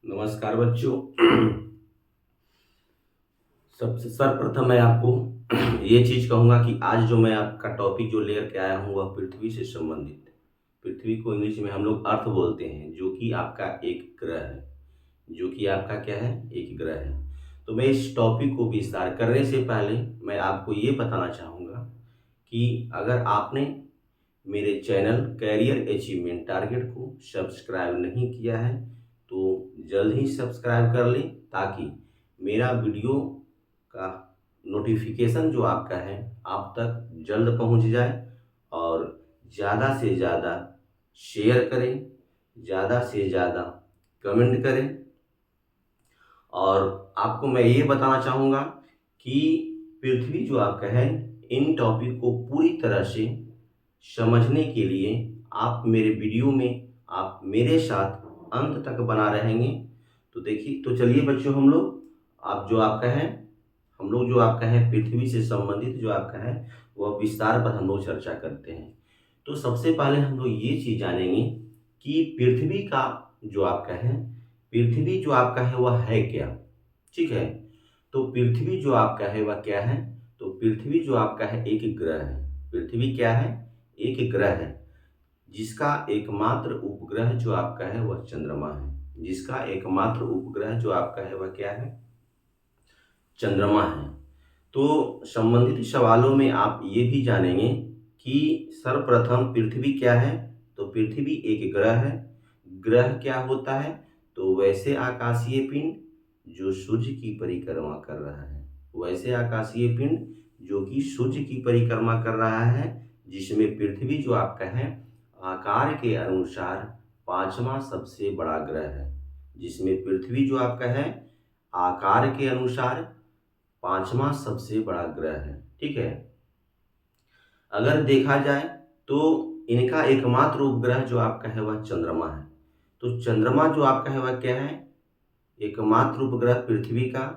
नमस्कार बच्चों। सबसे सर्वप्रथम मैं आपको ये चीज कहूंगा कि आज जो मैं आपका टॉपिक जो लेकर के आया हूँ वह पृथ्वी से संबंधित है। पृथ्वी को इंग्लिश में हम लोग अर्थ बोलते हैं, जो कि आपका एक ग्रह है। जो कि आपका क्या है, एक ग्रह है। तो मैं इस टॉपिक को विस्तार करने से पहले मैं आपको ये बताना चाहूँगा कि अगर आपने मेरे चैनल कैरियर अचीवमेंट टारगेट को सब्सक्राइब नहीं किया है तो जल्द ही सब्सक्राइब कर लें, ताकि मेरा वीडियो का नोटिफिकेशन जो आपका है आप तक जल्द पहुंच जाए। और ज़्यादा से ज़्यादा शेयर करें, ज़्यादा से ज़्यादा कमेंट करें। और आपको मैं ये बताना चाहूँगा कि पृथ्वी जो आपका है, इन टॉपिक को पूरी तरह से समझने के लिए आप मेरे वीडियो में आप मेरे साथ अंत तक बना रहेंगे। तो देखिए, तो चलिए बच्चों, हम लोग जो आपका है पृथ्वी से संबंधित जो आपका है वह विस्तार पर हम लोग चर्चा करते हैं। तो सबसे पहले हम लोग ये चीज जानेंगे कि पृथ्वी का जो आपका है, पृथ्वी जो आपका है वह है क्या। ठीक है। तो पृथ्वी जो आपका है वह क्या है। तो पृथ्वी जो आपका है एक ग्रह है। पृथ्वी क्या है, एक ग्रह है, जिसका एकमात्र उपग्रह जो आपका है वह चंद्रमा है। जिसका एकमात्र उपग्रह जो आपका है वह क्या है, चंद्रमा है। तो संबंधित सवालों में आप ये भी जानेंगे कि सर्वप्रथम पृथ्वी क्या है। तो पृथ्वी एक ग्रह है। ग्रह क्या होता है, तो वैसे आकाशीय पिंड जो सूर्य की परिक्रमा कर रहा है, वैसे आकाशीय पिंड जो कि सूर्य की परिक्रमा कर रहा है, जिसमें पृथ्वी जो आपका है आकार के अनुसार पांचवा सबसे बड़ा ग्रह है। जिसमें पृथ्वी जो आपका है आकार के अनुसार पांचवा सबसे बड़ा ग्रह है। ठीक है। अगर देखा जाए तो इनका एकमात्र उपग्रह जो आपका है वह चंद्रमा है। तो चंद्रमा जो आपका है वह क्या है, एकमात्र उपग्रह पृथ्वी का,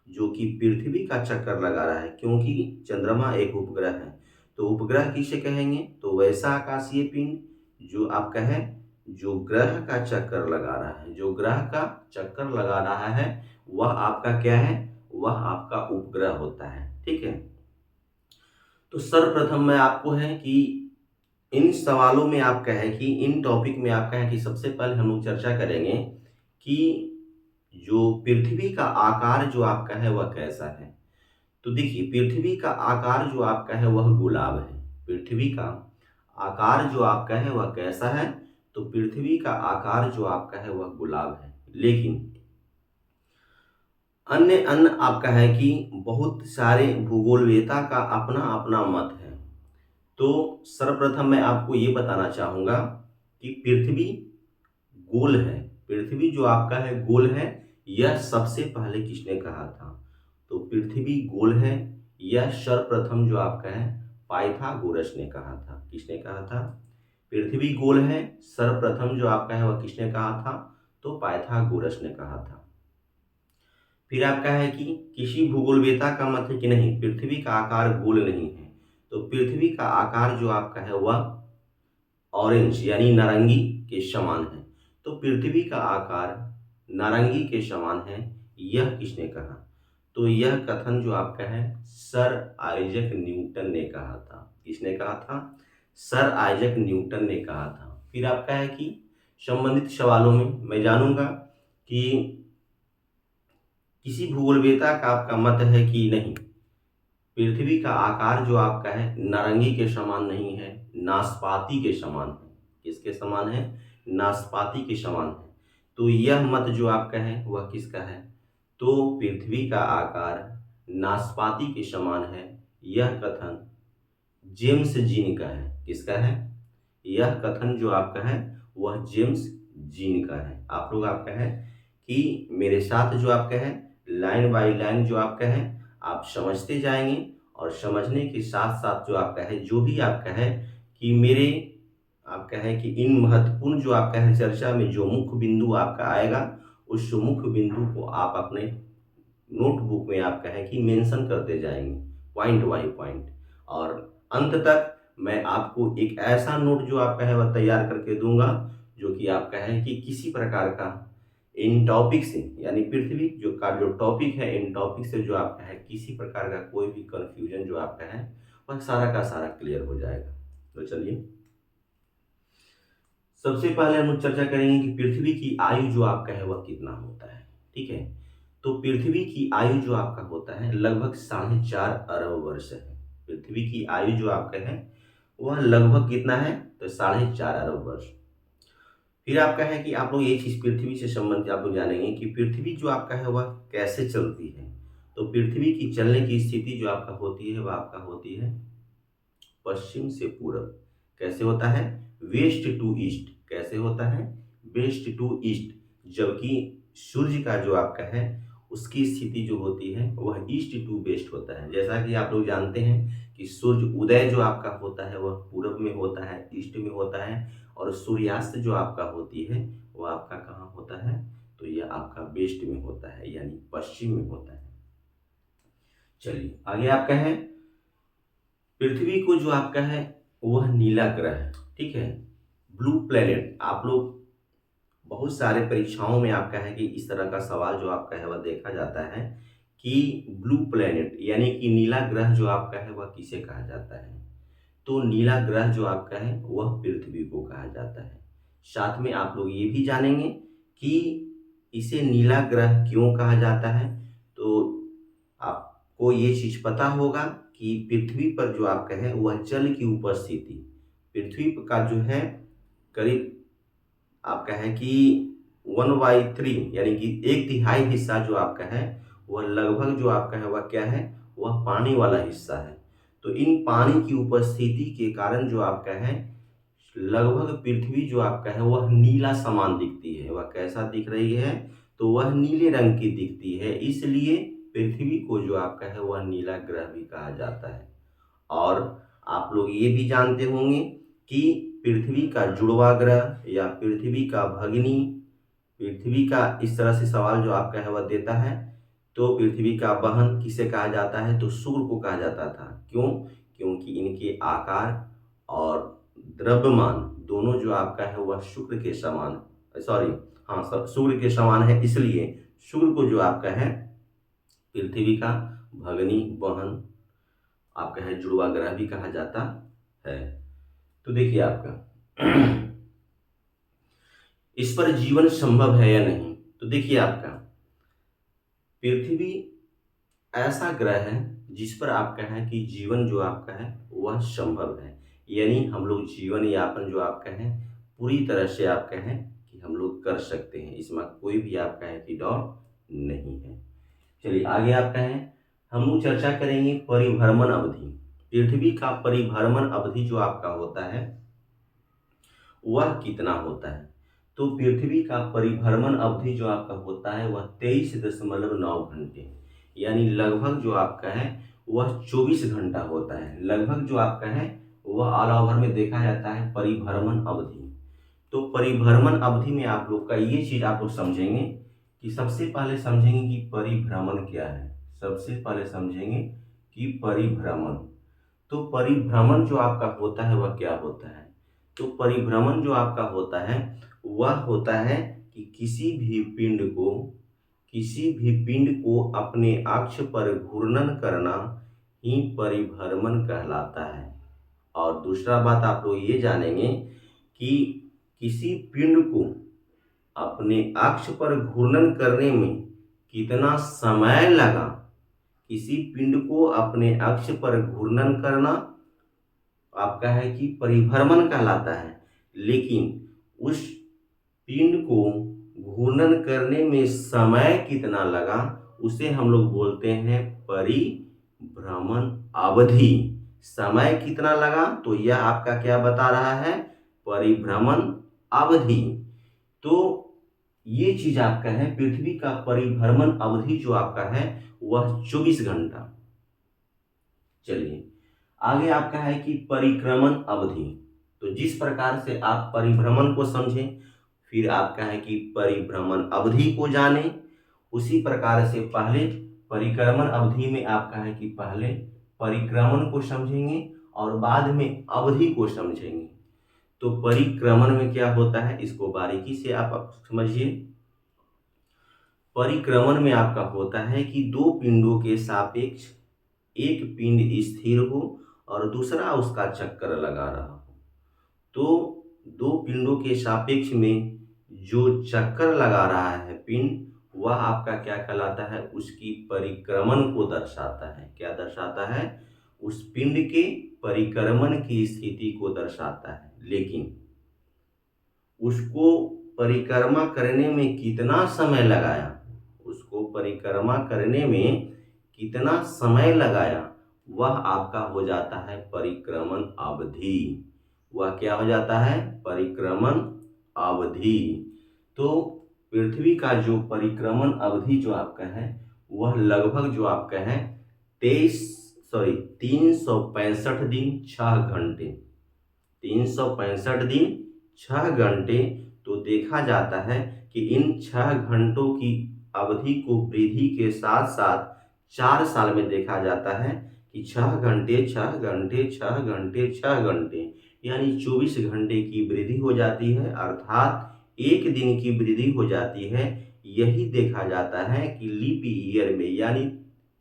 जो कि पृथ्वी का चक्कर लगा रहा है, क्योंकि चंद्रमा एक उपग्रह है। तो उपग्रह किसे कहेंगे, तो वैसा आकाशीय पिंड जो आपका है जो ग्रह का चक्कर लगा रहा है, जो ग्रह का चक्कर लगा रहा है वह आपका क्या है, वह आपका उपग्रह होता है। ठीक है। तो सर्वप्रथम मैं आपको है कि इन सवालों में आपका है कि इन टॉपिक में आपका है कि सबसे पहले हम लोग चर्चा करेंगे कि जो पृथ्वी का आकार जो आपका है वह कैसा है। तो देखिए, पृथ्वी का आकार जो आपका है वह गुलाब है। पृथ्वी का आकार जो आपका है वह कैसा है, तो पृथ्वी का आकार जो आपका है वह गुलाब है। लेकिन अन्य अन्य आपका है कि बहुत सारे भूगोलवेता का अपना अपना मत है। तो सर्वप्रथम मैं आपको ये बताना चाहूँगा कि पृथ्वी गोल है। पृथ्वी जो आपका है गोल है, यह सबसे पहले किसने कहा था। तो पृथ्वी गोल है, यह सर्वप्रथम जो आपका है पाइथागोरस ने कहा था। किसने कहा था, पृथ्वी गोल है, सर्वप्रथम जो आपका है वह किसने कहा था, तो पाइथागोरस ने कहा था। फिर आपका है कि किसी भूगोलवेता का मत है कि नहीं, पृथ्वी का आकार गोल नहीं है। तो पृथ्वी का आकार जो आपका है वह ऑरेंज यानी नारंगी के समान है। तो पृथ्वी का आकार नारंगी के समान है, यह किसने कहा, तो यह कथन जो आपका है सर आइजक न्यूटन ने कहा था। किसने कहा था, सर आइजक न्यूटन ने कहा था। फिर आपका है कि संबंधित सवालों में मैं जानूंगा कि किसी भूगोलवेता का आपका मत है कि नहीं, पृथ्वी का आकार जो आपका है नारंगी के समान नहीं है, नाशपाती के समान है। किसके समान है, नाशपाती के समान है। तो यह मत जो आपका है वह किसका है, तो पृथ्वी का आकार नाशपाती के समान है, यह कथन जेम्स जीन का है। किसका है, यह कथन जो आपका है वह जेम्स जीन का है। आप लोग आपका है कि मेरे साथ जो आपका है लाइन बाय लाइन जो आपका है आप समझते जाएंगे, और समझने के साथ साथ जो आपका है जो भी आपका है कि मेरे आपका है कि इन महत्वपूर्ण जो आपका है चर्चा में जो मुख्य बिंदु आपका आएगा, उस मुख्य बिंदु को आप अपने नोटबुक में आपका है कि मेंशन करते जाएंगे पॉइंट बाय पॉइंट। और अंत तक मैं आपको एक ऐसा नोट जो आपका है वह तैयार करके दूंगा जो कि आपका है कि किसी प्रकार का इन टॉपिक से, यानी पृथ्वी जो टॉपिक है, इन टॉपिक से जो आपका है किसी प्रकार का कोई भी कंफ्यूजन जो आपका है वह सारा का सारा क्लियर हो जाएगा। तो चलिए सबसे पहले हम लोग चर्चा करेंगे कि पृथ्वी की आयु जो आपका है वह कितना होता है। ठीक है, तो पृथ्वी की आयु जो आपका होता है लगभग 4.5 अरब वर्ष है। पृथ्वी की आयु जो आपका है वह लगभग कितना है, तो 4.5 अरब वर्ष। फिर आपका है कि आप लोग ये चीज पृथ्वी से संबंधित आप लोग जानेंगे कि पृथ्वी जो आपका है वह कैसे चलती है। तो पृथ्वी की चलने की स्थिति जो आपका होती है वह आपका होती है पश्चिम से पूरब। कैसे होता है, वेस्ट टू ईस्ट। कैसे होता है, वेस्ट टू ईस्ट। जबकि सूर्य का जो आपका है उसकी स्थिति जो होती है वह ईस्ट टू वेस्ट होता है। जैसा कि आप लोग जानते हैं कि सूर्य उदय जो आपका होता है वह पूरब में होता है, ईस्ट में होता है, और सूर्यास्त जो आपका होती है वह आपका कहाँ होता है, तो यह आपका वेस्ट में होता है, यानी पश्चिम में होता है। चलिए आगे आपका है, पृथ्वी को जो आपका है वह नीला ग्रह है। ठीक है, ब्लू प्लेनेट। आप लोग बहुत सारे परीक्षाओं में आपका है कि इस तरह का सवाल जो आपका है वह देखा जाता है कि ब्लू प्लेनेट यानी कि नीला ग्रह जो आपका है वह किसे कहा जाता है। तो नीला ग्रह जो आपका है वह पृथ्वी को कहा जाता है। साथ में आप लोग ये भी जानेंगे कि इसे नीला ग्रह क्यों कहा जाता है। तो आपको ये चीज पता होगा कि पृथ्वी पर जो आपका है वह जल की उपस्थिति, पृथ्वी का जो है करीब आपका है कि 1/3 यानी कि 1/3 हिस्सा जो आपका है वह लगभग जो आपका है वह क्या है, वह पानी वाला हिस्सा है। तो इन पानी की उपस्थिति के कारण जो आपका है लगभग पृथ्वी जो आपका है वह नीला समान दिखती है। वह कैसा दिख रही है, तो वह नीले रंग की दिखती है, इसलिए पृथ्वी को जो आपका है वह नीला ग्रह भी कहा जाता है। और आप लोग ये भी जानते होंगे कि पृथ्वी का जुड़वा ग्रह या पृथ्वी का भगिनी, पृथ्वी का इस तरह से सवाल जो आपका है वह देता है, तो पृथ्वी का बहन किसे कहा जाता है, तो शुक्र को कहा जाता था। क्यों, क्योंकि इनके आकार और द्रव्यमान दोनों जो आपका है वह शुक्र के समान, सॉरी हाँ शुक्र के समान है, इसलिए शुक्र को जो आपका है पृथ्वी का भगनी बहन आपका है जुड़वा ग्रह भी कहा जाता है। तो देखिए आपका इस पर जीवन संभव है या नहीं। तो देखिए आपका पृथ्वी ऐसा ग्रह है जिस पर आपका है कि जीवन जो आपका है वह संभव है, यानी हम लोग जीवन यापन जो आपका है पूरी तरह से आपका है कि हम लोग कर सकते हैं, इसमें कोई भी आपका है कि डाउट नहीं है। चलिए आगे आपका है, हम लोग चर्चा करेंगे परिभ्रमण अवधि। पृथ्वी का परिभ्रमण अवधि जो आपका होता है वह कितना होता है। तो पृथ्वी का परिभ्रमण अवधि जो आपका होता है वह 23.9 घंटे, यानी लगभग जो आपका है वह 24 घंटा होता है। लगभग जो आपका है वह ऑल ओवर में देखा जाता है परिभ्रमण अवधि। तो परिभ्रमण अवधि में आप लोग का ये चीज आप लोग समझेंगे कि सबसे पहले समझेंगे कि परिभ्रमण क्या है। सबसे पहले समझेंगे कि परिभ्रमण, तो परिभ्रमण जो आपका होता है वह क्या होता है। तो परिभ्रमण जो आपका होता है वह होता है कि किसी भी पिंड को अपने अक्ष पर घूर्णन करना ही परिभ्रमण कहलाता है। और दूसरा बात आप लोग ये जानेंगे कि किसी पिंड को अपने अक्ष पर घूर्णन करने में कितना समय लगा। किसी पिंड को अपने अक्ष पर घूर्णन करना आपका है कि परिभ्रमण कहलाता है, लेकिन उस पिंड को घूर्णन करने में समय कितना लगा उसे हम लोग बोलते हैं परिभ्रमण अवधि। समय कितना लगा, तो यह आपका क्या बता रहा है, परिभ्रमण अवधि। तो ये चीज आपका है पृथ्वी का परिभ्रमण अवधि जो आपका है वह 24 घंटा। चलिए आगे आपका है कि परिक्रमण अवधि। तो जिस प्रकार से आप परिभ्रमण को समझें फिर आपका है कि परिभ्रमण अवधि को जाने, उसी प्रकार से पहले परिक्रमण अवधि में आपका है कि पहले परिक्रमण को समझेंगे और बाद में अवधि को समझेंगे। तो परिक्रमण में क्या होता है इसको बारीकी से आप समझिए। परिक्रमण में आपका होता है कि दो पिंडों के सापेक्ष एक पिंड स्थिर हो और दूसरा उसका चक्कर लगा रहा हो। तो दो पिंडों के सापेक्ष में जो चक्कर लगा रहा है पिंड, वह आपका क्या कहलाता है, उसकी परिक्रमण को दर्शाता है। क्या दर्शाता है? उस पिंड के परिक्रमण की स्थिति को दर्शाता है। लेकिन उसको परिक्रमा करने में कितना समय लगाया, उसको परिक्रमा करने में कितना समय लगाया, वह आपका हो जाता है परिक्रमण अवधि। वह क्या हो जाता है? परिक्रमण अवधि। तो पृथ्वी का जो परिक्रमण अवधि जो आपका है, वह लगभग जो आपका है 365 दिन 6 घंटे। 365 दिन 6 घंटे। तो देखा जाता है कि इन 6 घंटों की अवधि को वृद्धि के साथ साथ 4 साल में देखा जाता है कि 6 घंटे 6 घंटे 6 घंटे 6 घंटे यानी 24 घंटे की वृद्धि हो जाती है, अर्थात एक दिन की वृद्धि हो जाती है। यही देखा जाता है कि लीप ईयर में, यानी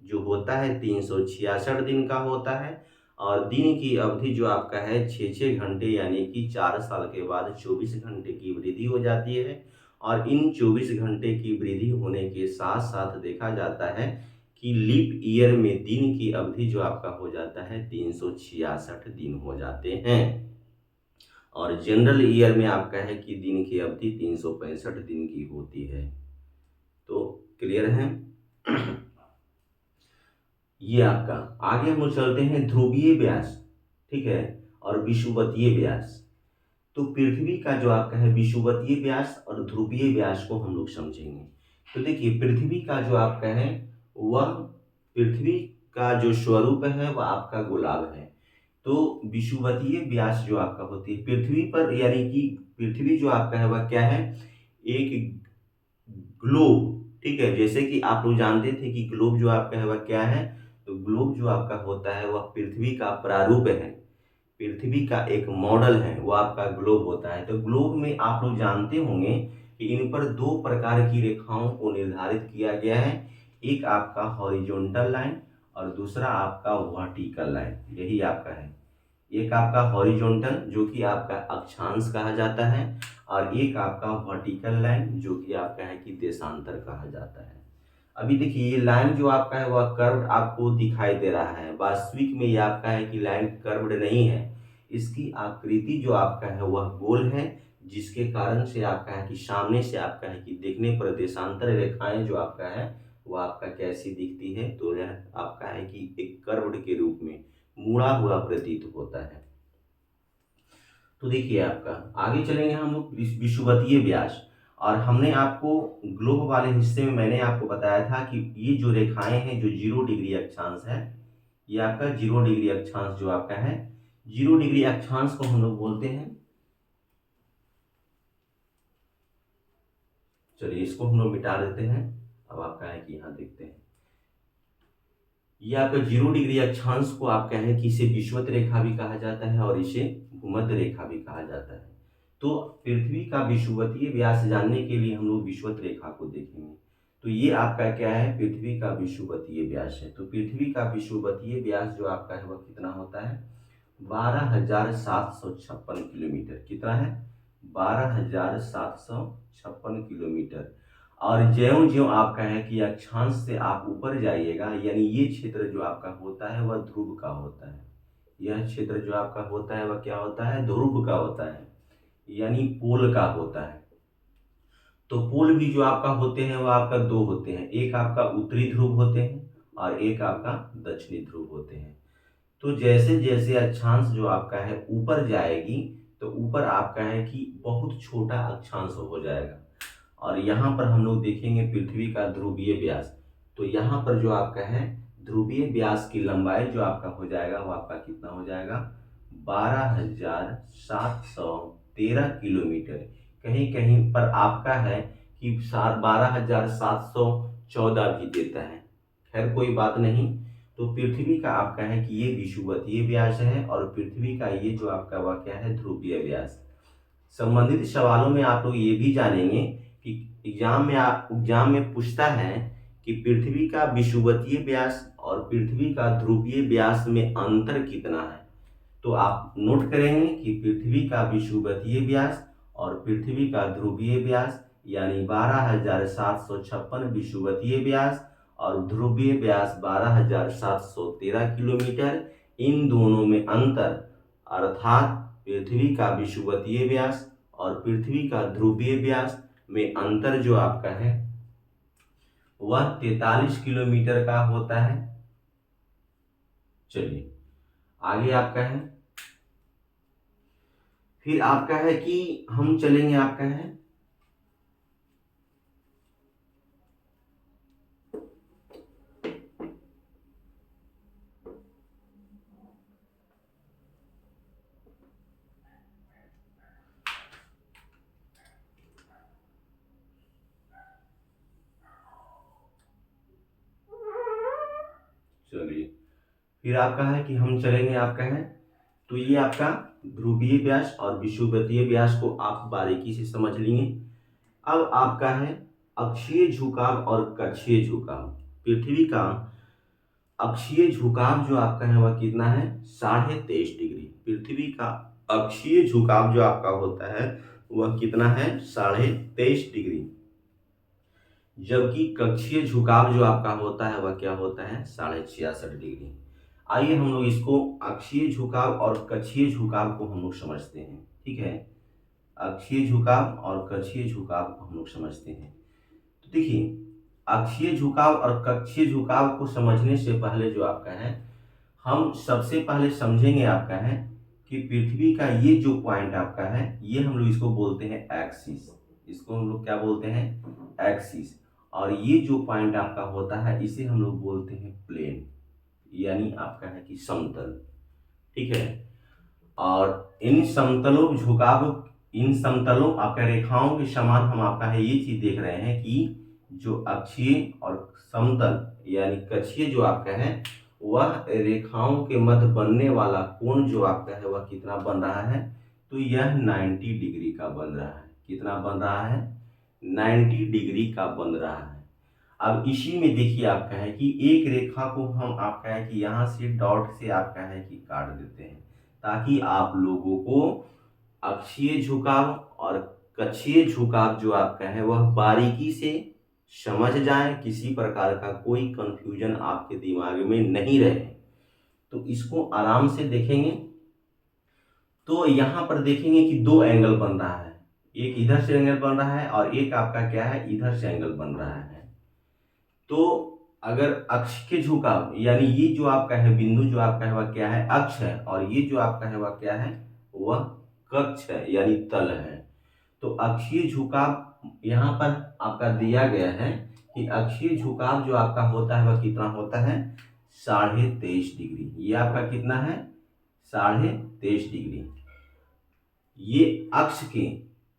जो होता है 366 दिन का होता है, और दिन की अवधि जो आपका है 6-6 घंटे, यानी कि 4 साल के बाद 24 घंटे की वृद्धि हो जाती है। और इन 24 घंटे की वृद्धि होने के साथ साथ देखा जाता है कि लीप ईयर में दिन की अवधि जो आपका हो जाता है 366 दिन हो जाते हैं, और जनरल ईयर में आपका है कि दिन की अवधि 365 दिन की होती है। तो क्लियर है? ये आपका। आगे हम लोग चलते हैं ध्रुवीय व्यास, ठीक है, और विषुवतीय व्यास। तो पृथ्वी का जो आपका है विषुवतीय व्यास और ध्रुवीय व्यास को हम लोग समझेंगे। तो देखिए, पृथ्वी का जो आपका है, वह पृथ्वी का जो स्वरूप है वह आपका गोलार्ध है। तो विषुवतीय व्यास जो आपका होती है पृथ्वी पर, यानी कि पृथ्वी जो आपका है वह क्या है, एक ग्लोब, ठीक है। जैसे कि आप लोग जानते थे कि ग्लोब जो आपका है वह क्या है, तो ग्लोब जो आपका होता है वह पृथ्वी का प्रारूप है, पृथ्वी का एक मॉडल है, वो आपका ग्लोब होता है। तो ग्लोब में आप लोग जानते होंगे कि इन पर दो प्रकार की रेखाओं को निर्धारित किया गया है, एक आपका हॉरिजॉन्टल लाइन और दूसरा आपका वर्टिकल लाइन। यही आपका है, एक आपका हॉरिजॉन्टल जो कि आपका अक्षांश कहा जाता है, और एक आपका वर्टिकल लाइन जो कि आपका है कि देशांतर कहा जाता है। अभी देखिए, ये लाइन जो आपका है वह कर्व्ड आपको दिखाई दे रहा है। वास्तविक में ये आपका है कि लाइन कर्व्ड नहीं है, इसकी आकृति जो आपका है वह गोल है, जिसके कारण से आपका है कि सामने से आपका है कि देखने पर देशांतर रेखाएं जो आपका है वह आपका कैसी दिखती है, तो यह आपका है कि एक कर्व्ड के रूप में मुड़ा हुआ प्रतीत होता है। तो देखिए, आपका आगे चलेंगे हम लोग विषुवतीय व्यास। और हमने आपको ग्लोब वाले हिस्से में मैंने आपको बताया था कि ये जो रेखाएं हैं जो 0 डिग्री अक्षांश है, ये आपका 0 डिग्री अक्षांश जो आपका है, 0 डिग्री अक्षांश को हम लोग बोलते हैं, चलिए इसको हम लोग मिटा देते हैं। अब आपका है कि यहाँ देखते हैं, ये आपका 0 डिग्री अक्षांश को आपका है कि इसे विषुवत रेखा भी कहा जाता है और इसे भूमध्य रेखा भी कहा जाता है। तो पृथ्वी का विषुवतीय व्यास जानने के लिए हम लोग विषुवत रेखा को देखेंगे। तो ये आपका क्या है, पृथ्वी का विषुवतीय व्यास है। तो पृथ्वी का विषुवतीय व्यास जो आपका है वह कितना होता है, 12,756 किलोमीटर। कितना है, 12,756 किलोमीटर। और ज्यों ज्यों आपका है कि अक्षांश से आप ऊपर जाइएगा, यानी ये क्षेत्र जो आपका होता है वह ध्रुव का होता है। यह क्षेत्र जो आपका होता है वह क्या होता है, ध्रुव का होता है, यानी पोल का होता है। तो पोल भी जो आपका होते हैं वह आपका दो होते हैं, एक आपका उत्तरी ध्रुव होते हैं और एक आपका दक्षिणी ध्रुव होते हैं। तो जैसे जैसे अक्षांश जो आपका है ऊपर जाएगी, तो ऊपर आपका है कि बहुत छोटा अक्षांश हो जाएगा। और यहाँ पर हम लोग देखेंगे पृथ्वी का ध्रुवीय व्यास। तो यहाँ पर जो आपका है ध्रुवीय व्यास की लंबाई जो आपका हो जाएगा वो आपका कितना हो जाएगा, 12,713 किलोमीटर। कहीं कहीं पर आपका है कि 12,714 भी देता है, खैर कोई बात नहीं। तो पृथ्वी का आपका है कि ये विषुवतीय व्यास है, और पृथ्वी का ये जो आपका वह क्या है, ध्रुवीय व्यास। संबंधित सवालों में आप लोग ये भी जानेंगे कि एग्जाम में पूछता है कि पृथ्वी का विषुवतीय व्यास और पृथ्वी का ध्रुवीय व्यास में अंतर कितना है। तो आप नोट करेंगे कि पृथ्वी का विषुवतीय व्यास और पृथ्वी का ध्रुवीय व्यास यानी 12,756 विषुवतीय व्यास और ध्रुवीय व्यास 12,713 किलोमीटर। इन दोनों में अंतर अर्थात पृथ्वी का विषुवतीय व्यास और पृथ्वी का ध्रुवीय व्यास में अंतर जो आपका है वह 43 किलोमीटर का होता है। चलिए आगे आपका है, फिर आपका है कि हम चलेंगे आपका है चलिए फिर आपका है कि हम चलेंगे आपका है, तो ये आपका ध्रुवीय व्यास और विषुवतीय व्यास को आप बारीकी से समझ लिए। अब आपका है अक्षीय झुकाव और कक्षीय झुकाव। पृथ्वी का अक्षीय झुकाव जो आपका है वह कितना है 23.5 डिग्री। पृथ्वी का अक्षीय झुकाव जो आपका होता है वह कितना है 23.5 डिग्री, जबकि कक्षीय झुकाव जो आपका होता है वह क्या होता है 66.5 डिग्री। आइए हम लोग इसको अक्षीय झुकाव और कक्षीय झुकाव को हम लोग समझते हैं। ठीक है, अक्षीय झुकाव और कक्षीय झुकाव को हम लोग समझते हैं। तो देखिए अक्षीय झुकाव और कक्षीय झुकाव को समझने से पहले जो आपका है हम सबसे पहले समझेंगे आपका है कि पृथ्वी का ये जो पॉइंट आपका है ये हम लोग इसको बोलते हैं एक्सिस। इसको हम लोग क्या बोलते हैं एक्सिस। और ये जो पॉइंट आपका होता है इसे हम लोग बोलते हैं प्लेन, यानी आपका है कि समतल। ठीक है, और इन समतलों आपका रेखाओं के समान हम आपका है ये चीज देख रहे हैं कि जो अक्षीय और समतल यानी कक्षीय जो आपका है वह रेखाओं के मध्य बनने वाला कोण जो आपका है वह कितना बन रहा है, तो यह 90 डिग्री का बन रहा है। कितना बन रहा है 90 डिग्री का बन रहा है। अब इसी में देखिए आपका है कि एक रेखा को हम आपका है कि यहाँ से डॉट से आपका है कि काट देते हैं ताकि आप लोगों को अक्षीय झुकाव और कक्षीय झुकाव जो आपका है वह बारीकी से समझ जाए, किसी प्रकार का कोई कंफ्यूजन आपके दिमाग में नहीं रहे। तो इसको आराम से देखेंगे तो यहाँ पर देखेंगे कि दो एंगल बन रहा है, एक इधर से एंगल बन रहा है और एक आपका क्या है इधर से एंगल बन रहा है। तो अगर अक्ष के झुकाव यानी ये जो आपका है बिंदु जो आपका है वह क्या है अक्ष है और ये जो आपका है वह क्या है वह कक्ष है यानी तल है। तो अक्षीय झुकाव यहाँ पर आपका दिया गया है कि अक्षीय झुकाव जो आपका होता है वह कितना होता है 23.5 डिग्री। ये आपका कितना है 23.5 डिग्री। ये अक्ष के,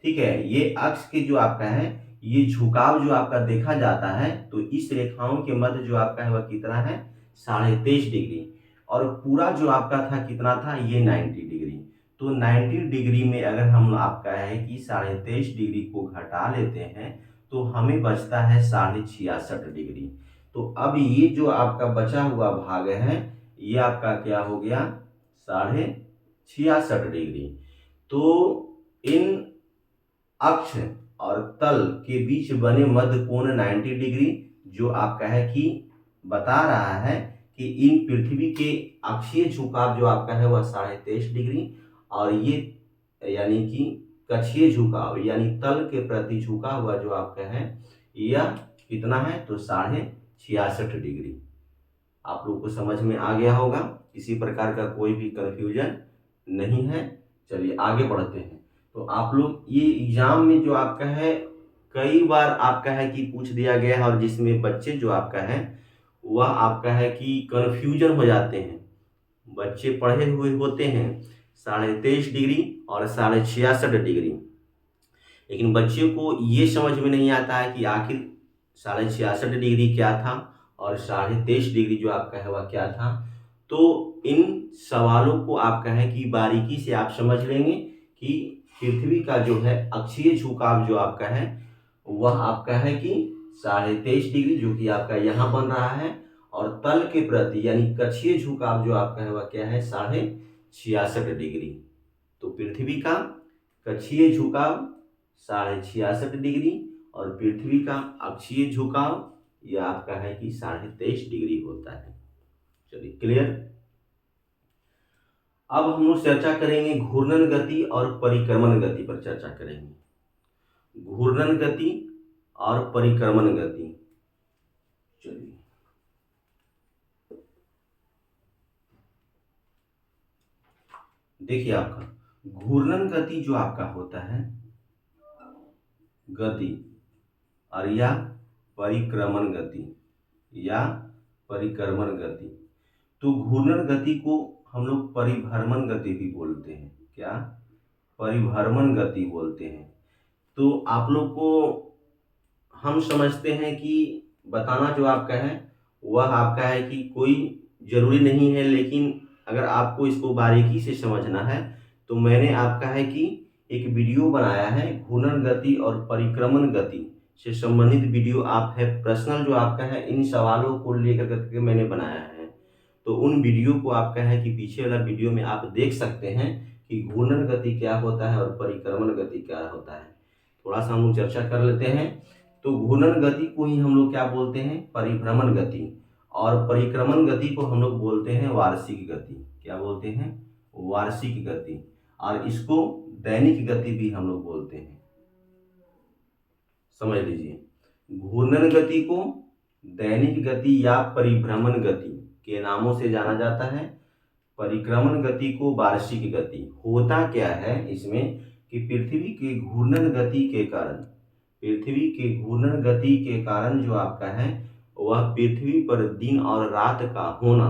ठीक है, ये अक्ष के जो आपका है ये झुकाव जो आपका देखा जाता है तो इस रेखाओं के मध्य जो आपका है वह कितना है 23.5 डिग्री और पूरा जो आपका था कितना था ये 90 डिग्री। तो 90 डिग्री में अगर हम आपका है कि 23.5 डिग्री को घटा लेते हैं तो हमें बचता है 66.5 डिग्री। तो अब ये जो आपका बचा हुआ भाग है ये आपका क्या हो गया 66.5 डिग्री। तो इन अक्ष और तल के बीच बने मध्य कोण 90 डिग्री जो आपका है कि बता रहा है कि इन पृथ्वी के अक्षीय झुकाव जो आपका है वह 23.5 डिग्री और ये यानी कि कक्षीय झुकाव यानी तल के प्रति झुका हुआ जो आपका है यह कितना है तो 66.5 डिग्री। आप लोगों को समझ में आ गया होगा, किसी प्रकार का कोई भी कंफ्यूजन नहीं है। चलिए आगे बढ़ते हैं। तो आप लोग ये एग्जाम में जो आपका है कई बार आपका है कि पूछ दिया गया है और जिसमें बच्चे जो आपका है वह आपका है कि कंफ्यूजन हो जाते हैं। बच्चे पढ़े हुए होते हैं 23.5 डिग्री और 66.5 डिग्री, लेकिन बच्चे को ये समझ में नहीं आता है कि आखिर 66.5 डिग्री क्या था और 23.5 डिग्री जो आपका है वह क्या था। तो इन सवालों को आपका है कि बारीकी से आप समझ लेंगे कि पृथ्वी का जो है अक्षीय झुकाव जो आपका है वह आपका है कि 23.5 डिग्री, जो कि आपका यहाँ बन रहा है। और तल के प्रति यानी कक्षीय झुकाव जो आपका है वह क्या है, 66.5 डिग्री। तो पृथ्वी का कक्षीय झुकाव 66.5 डिग्री और पृथ्वी का अक्षीय झुकाव यह आपका है कि 23.5 डिग्री होता है। चलिए क्लियर। अब हम लोग चर्चा करेंगे घूर्णन गति और परिक्रमण गति पर चर्चा करेंगे। घूर्णन गति और परिक्रमण गति। चलिए देखिए, आपका घूर्णन गति जो आपका होता है गति, और या परिक्रमण गति या परिक्रमण गति। तो घूर्णन गति को हम लोग परिभ्रमण गति भी बोलते हैं। क्या? परिभ्रमण गति बोलते हैं। तो आप लोग को हम समझते हैं कि बताना जो आपका है वह आपका है कि कोई जरूरी नहीं है, लेकिन अगर आपको इसको बारीकी से समझना है तो मैंने आपका है कि एक वीडियो बनाया है घूर्णन गति और परिक्रमण गति से संबंधित वीडियो। आप है पर्सनल जो आपका है इन सवालों को लेकर करके मैंने बनाया है। तो उन वीडियो को आपका है कि पीछे वाला वीडियो में आप देख सकते हैं कि घूर्णन गति क्या होता है और परिक्रमण गति क्या होता है। थोड़ा सा हम लोग चर्चा कर लेते हैं। तो घूर्णन गति को ही हम लोग क्या बोलते हैं, परिभ्रमण गति, और परिक्रमण गति को हम लोग बोलते हैं वार्षिक गति। क्या बोलते हैं? वार्षिक गति। और इसको दैनिक गति भी हम लोग बोलते हैं। समझ लीजिए, घूर्णन गति को दैनिक गति या परिभ्रमण गति के नामों से जाना जाता है। परिक्रमण गति को वार्षिक गति। होता क्या है इसमें कि पृथ्वी के घूर्णन गति के कारण, पृथ्वी के घूर्णन गति के कारण जो आपका है वह पृथ्वी पर दिन और रात का होना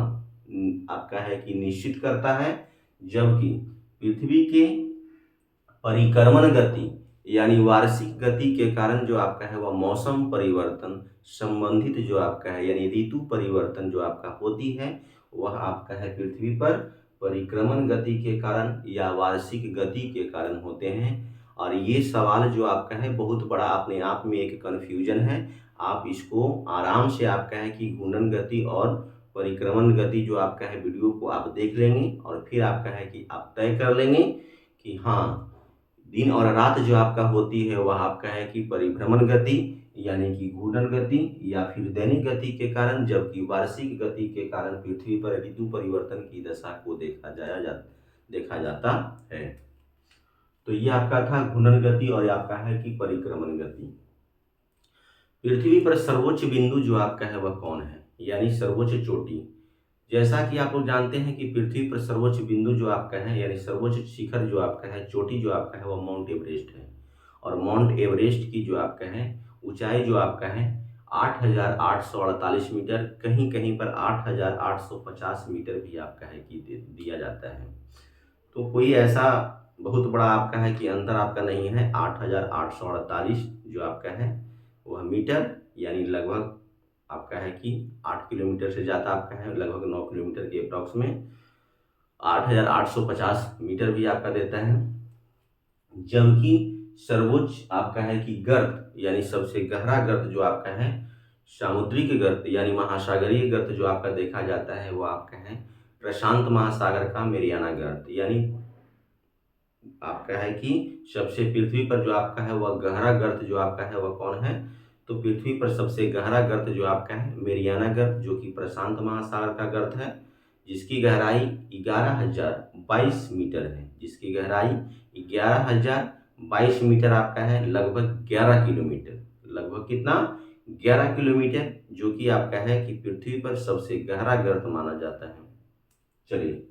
आपका है कि निश्चित करता है। जबकि पृथ्वी के परिक्रमण गति यानी वार्षिक गति के कारण जो आपका है वह मौसम परिवर्तन संबंधित जो आपका है यानी ऋतु परिवर्तन जो आपका होती है वह आपका है पृथ्वी पर परिक्रमण गति के कारण या वार्षिक गति के कारण होते हैं। और ये सवाल जो आपका है बहुत बड़ा अपने आप में एक कन्फ्यूजन है। आप इसको आराम से आपका है कि घूर्णन गति और परिक्रमण गति जो आपका है वीडियो को आप देख लेंगे और फिर आपका है कि आप तय कर लेंगे कि हाँ, दिन और रात जो आपका होती है वह आपका है कि परिभ्रमण गति यानी कि घूर्णन गति या फिर दैनिक गति के कारण, जबकि वार्षिक गति के कारण पृथ्वी पर ऋतु परिवर्तन की दशा को देखा जाता है। तो ये आपका था घूर्णन गति और आपका है कि परिक्रमण गति। पृथ्वी पर सर्वोच्च बिंदु जो आपका है वह कौन है, यानी सर्वोच्च चोटी। जैसा कि आप लोग जानते हैं कि पृथ्वी पर सर्वोच्च बिंदु जो आपका है यानी सर्वोच्च शिखर जो आपका है, चोटी जो आपका है वह माउंट एवरेस्ट है। और माउंट एवरेस्ट की जो आपका है ऊंचाई जो आपका है 8,848 मीटर, कहीं कहीं पर 8,850 मीटर भी आपका है कि दिया जाता है। तो कोई ऐसा बहुत बड़ा आपका है कि अंतर आपका नहीं है। 8,848 जो आपका है वह मीटर यानी लगभग आपका है कि 8 किलोमीटर से ज़्यादा आपका है, लगभग 9 किलोमीटर के अप्रॉक्स में 8,850 मीटर भी आपका देता है। जबकि सर्वोच्च आपका है कि गर्त यानी सबसे गहरा गर्त जो आपका है सामुद्रिक गर्त यानी महासागरीय गर्त जो आपका देखा जाता है वो आपका है प्रशांत महासागर का मेरियाना गर्त। यानी आपका है कि सबसे पृथ्वी पर जो आपका है वह गहरा गर्त जो आपका है वह कौन है, तो पृथ्वी पर सबसे गहरा गर्त जो आपका है मेरियाना गर्त, जो कि प्रशांत महासागर का गर्त है, जिसकी गहराई 11,022 मीटर है। जिसकी गहराई 11,022 मीटर आपका है, लगभग 11 किलोमीटर। लगभग कितना? 11 किलोमीटर, जो कि आपका है कि पृथ्वी पर सबसे गहरा गर्त माना जाता है। चलिए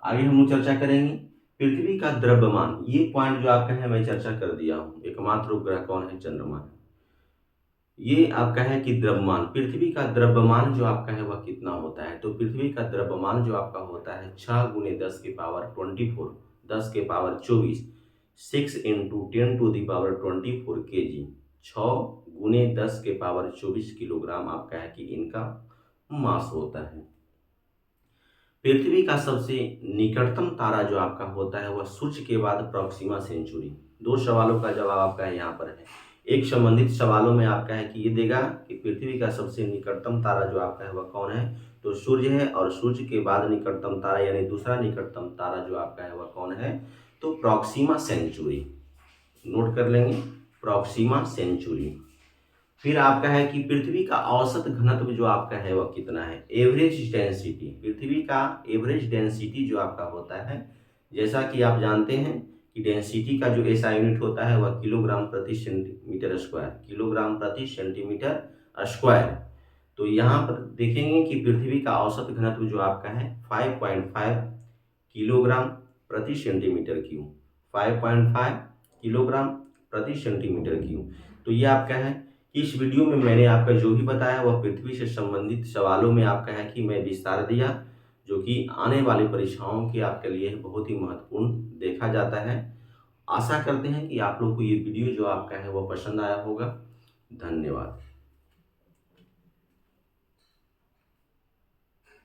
आगे हम लोग चर्चा करेंगे पृथ्वी का द्रव्यमान। ये पॉइंट जो आपका है मैं चर्चा कर दिया हूँ। एकमात्र उपग्रह कौन है? चंद्रमा है। ये आपका है कि द्रव्यमान, पृथ्वी का द्रव्यमान जो आपका है वह कितना होता है, तो पृथ्वी का द्रव्यमान जो आपका होता है 6 × 10 की पावर 24, 10 के पावर 24, 6 × 10⁻24 kg, 6 × 10 के पावर 24 किलोग्राम आपका है कि इनका मास होता है। पृथ्वी का सबसे निकटतम तारा जो आपका होता है वह सूर्य के बाद प्रॉक्सिमा सेंचुरी। 2 सवालों का जवाब आपका यहाँ पर है। एक संबंधित सवालों में आपका है कि ये देगा कि पृथ्वी का सबसे निकटतम तारा जो आपका है वह कौन है, तो सूर्य है। और सूर्य के बाद निकटतम तारा यानी दूसरा निकटतम तारा जो आपका है वह कौन है, तो प्रॉक्सिमा सेंचुरी। नोट कर लेंगे, प्रॉक्सिमा सेंचुरी। फिर आपका है कि पृथ्वी का औसत घनत्व जो आपका है वह कितना है, एवरेज डेंसिटी। पृथ्वी का एवरेज डेंसिटी जो आपका होता है, जैसा कि आप जानते हैं कि डेंसिटी का जो एसआई यूनिट होता है वह किलोग्राम प्रति सेंटीमीटर स्क्वायर, किलोग्राम प्रति सेंटीमीटर स्क्वायर। तो यहाँ पर देखेंगे कि पृथ्वी का औसत घनत्व जो आपका है 5.5 किलोग्राम प्रति सेंटीमीटर क्यूब, 5.5 किलोग्राम प्रति सेंटीमीटर क्यूब। तो ये आपका है कि इस वीडियो में मैंने आपका जो भी बताया वह पृथ्वी से संबंधित सवालों में आपका है कि मैं विस्तार दिया, जो कि आने वाली परीक्षाओं के आपके लिए बहुत ही महत्वपूर्ण देखा जाता है। आशा करते हैं कि आप लोग को ये वीडियो जो आपका है वह पसंद आया होगा। धन्यवाद।